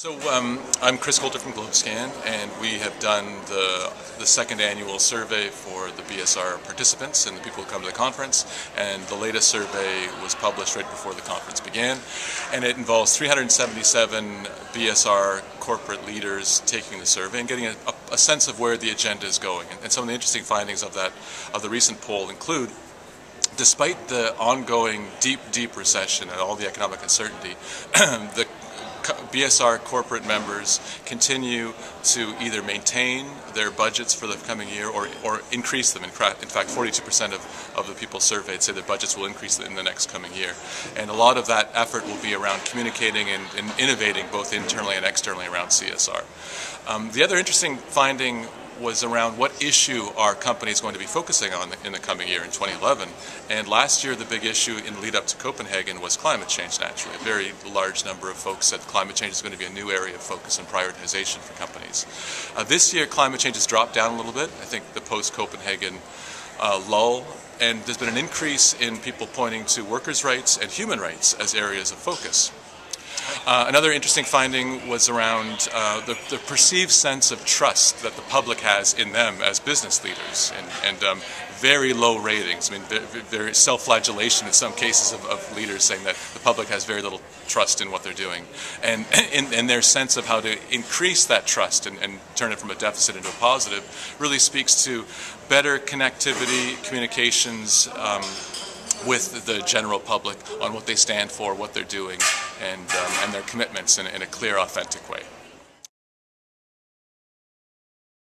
So I'm Chris Coulter from GlobeScan, and we have done the second annual survey for the BSR participants and the people who come to the conference. And the latest survey was published right before the conference began, and it involves 377 BSR corporate leaders taking the survey and getting a sense of where the agenda is going. And some of the interesting findings of the recent poll include, despite the ongoing deep recession and all the economic uncertainty, the BSR corporate members continue to either maintain their budgets for the coming year or increase them. In fact, 42% of the people surveyed say their budgets will increase in the next coming year. And a lot of that effort will be around communicating and innovating both internally and externally around CSR. The other interesting finding was around what issue are companies going to be focusing on in the coming year in 2011. And last year the big issue in lead up to Copenhagen was climate change, naturally. A very large number of folks said climate change is going to be a new area of focus and prioritization for companies. This year climate change has dropped down a little bit. I think the post-Copenhagen lull, and there's been an increase in people pointing to workers' rights and human rights as areas of focus. Another interesting finding was around the perceived sense of trust that the public has in them as business leaders, and very low ratings. I mean, very self-flagellation in some cases of leaders saying that the public has very little trust in what they're doing. And in their sense of how to increase that trust and turn it from a deficit into a positive really speaks to better connectivity, communications, with the general public on what they stand for, what they're doing, and their commitments in a clear, authentic way.